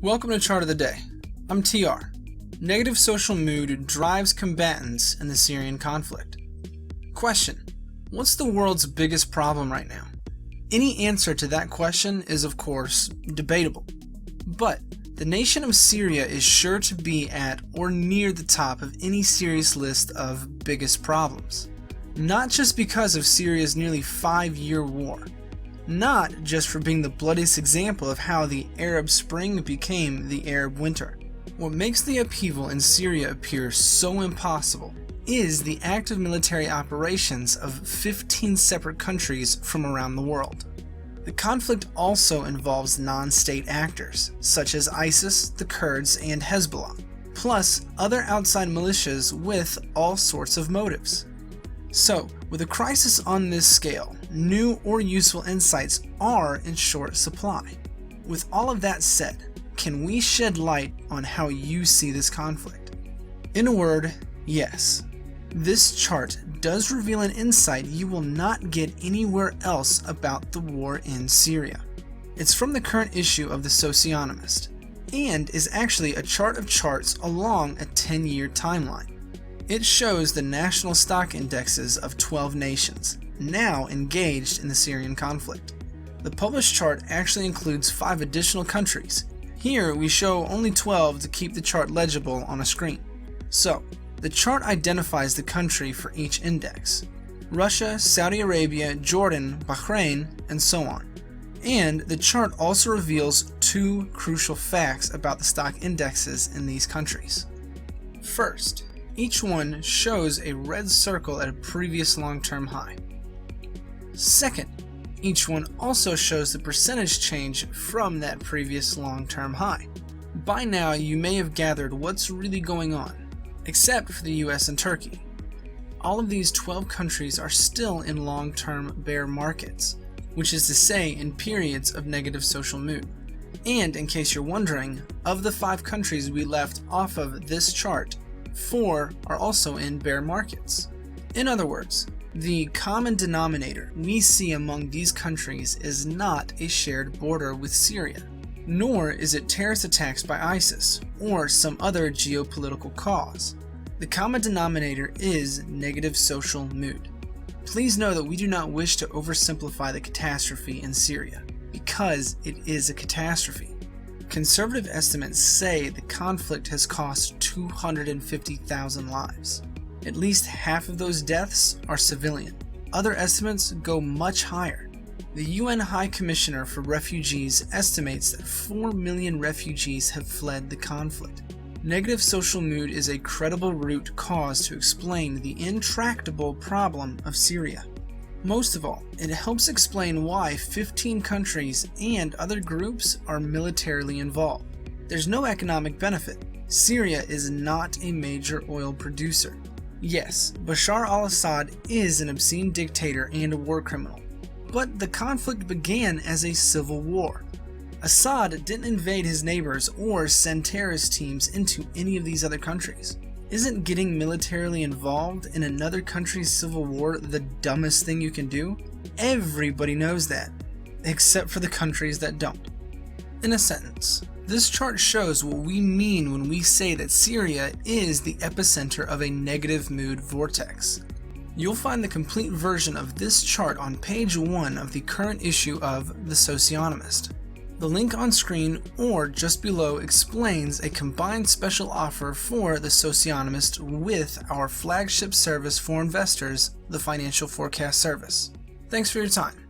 Welcome to Chart of the Day. I'm TR. Negative social mood drives combatants in the Syrian conflict. Question: what's the world's biggest problem right now? Any answer to that question is, of course, debatable. But the nation of Syria is sure to be at or near the top of any serious list of biggest problems. Not just because of Syria's nearly 5-year war. Not just for being the bloodiest example of how the Arab Spring became the Arab Winter. What makes the upheaval in Syria appear so impossible is the active military operations of 15 separate countries from around the world. The conflict also involves non-state actors, such as ISIS, the Kurds, and Hezbollah, plus other outside militias with all sorts of motives. So, with a crisis on this scale, new or useful insights are in short supply. With all of that said, can we shed light on how you see this conflict? In a word, yes. This chart does reveal an insight you will not get anywhere else about the war in Syria. It's from the current issue of the Socionomist, and is actually a chart of charts along a 10-year timeline. It shows the national stock indexes of 12 nations, now engaged in the Syrian conflict. The published chart actually includes 5 additional countries. Here we show only 12 to keep the chart legible on a screen. So, the chart identifies the country for each index: Russia, Saudi Arabia, Jordan, Bahrain, and so on. And the chart also reveals 2 crucial facts about the stock indexes in these countries. First, each one shows a red circle at a previous long-term high. Second, each one also shows the percentage change from that previous long-term high. By now, you may have gathered what's really going on, except for the US and Turkey. All of these 12 countries are still in long-term bear markets, which is to say in periods of negative social mood. And in case you're wondering, of the 5 countries we left off of this chart, 4 are also in bear markets. In other words, the common denominator we see among these countries is not a shared border with Syria, nor is it terrorist attacks by ISIS or some other geopolitical cause. The common denominator is negative social mood. Please know that we do not wish to oversimplify the catastrophe in Syria, because it is a catastrophe. Conservative estimates say the conflict has cost 250,000 lives. At least half of those deaths are civilian. Other estimates go much higher. The UN High Commissioner for Refugees estimates that 4 million refugees have fled the conflict. Negative social mood is a credible root cause to explain the intractable problem of Syria. Most of all, it helps explain why 15 countries and other groups are militarily involved. There's no economic benefit. Syria is not a major oil producer. Yes, Bashar al-Assad is an obscene dictator and a war criminal, but the conflict began as a civil war. Assad didn't invade his neighbors or send terrorist teams into any of these other countries. Isn't getting militarily involved in another country's civil war the dumbest thing you can do? Everybody knows that, except for the countries that don't. In a sentence, this chart shows what we mean when we say that Syria is the epicenter of a negative mood vortex. You'll find the complete version of this chart on page 1 of the current issue of The Socionomist. The link on screen or just below explains a combined special offer for The Socionomist with our flagship service for investors, the Financial Forecast Service. Thanks for your time.